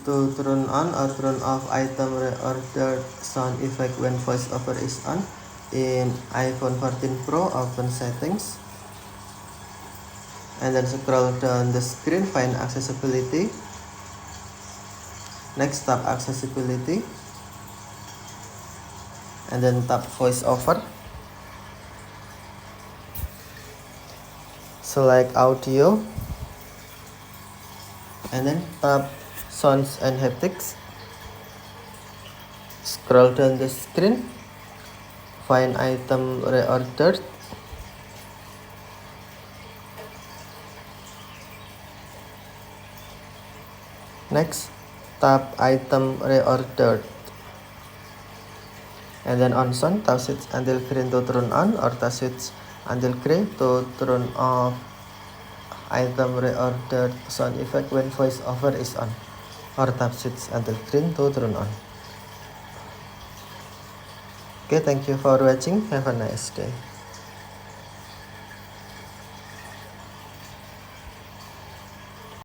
to turn on or turn off item reordered sound effect when voiceover is on. In iPhone 14 Pro, open settings and then scroll down the screen, find accessibility. Next, tap accessibility and then tap voiceover. Select audio and then tap sounds and haptics. Scroll down the screen, find item reordered. Next, tap item reordered and then on sound, tap switch until green to turn on or tap switch until gray to turn off item reordered sound effect when voiceover is on, or tap switch until green to turn on. Okay, thank you for watching. Have a nice day.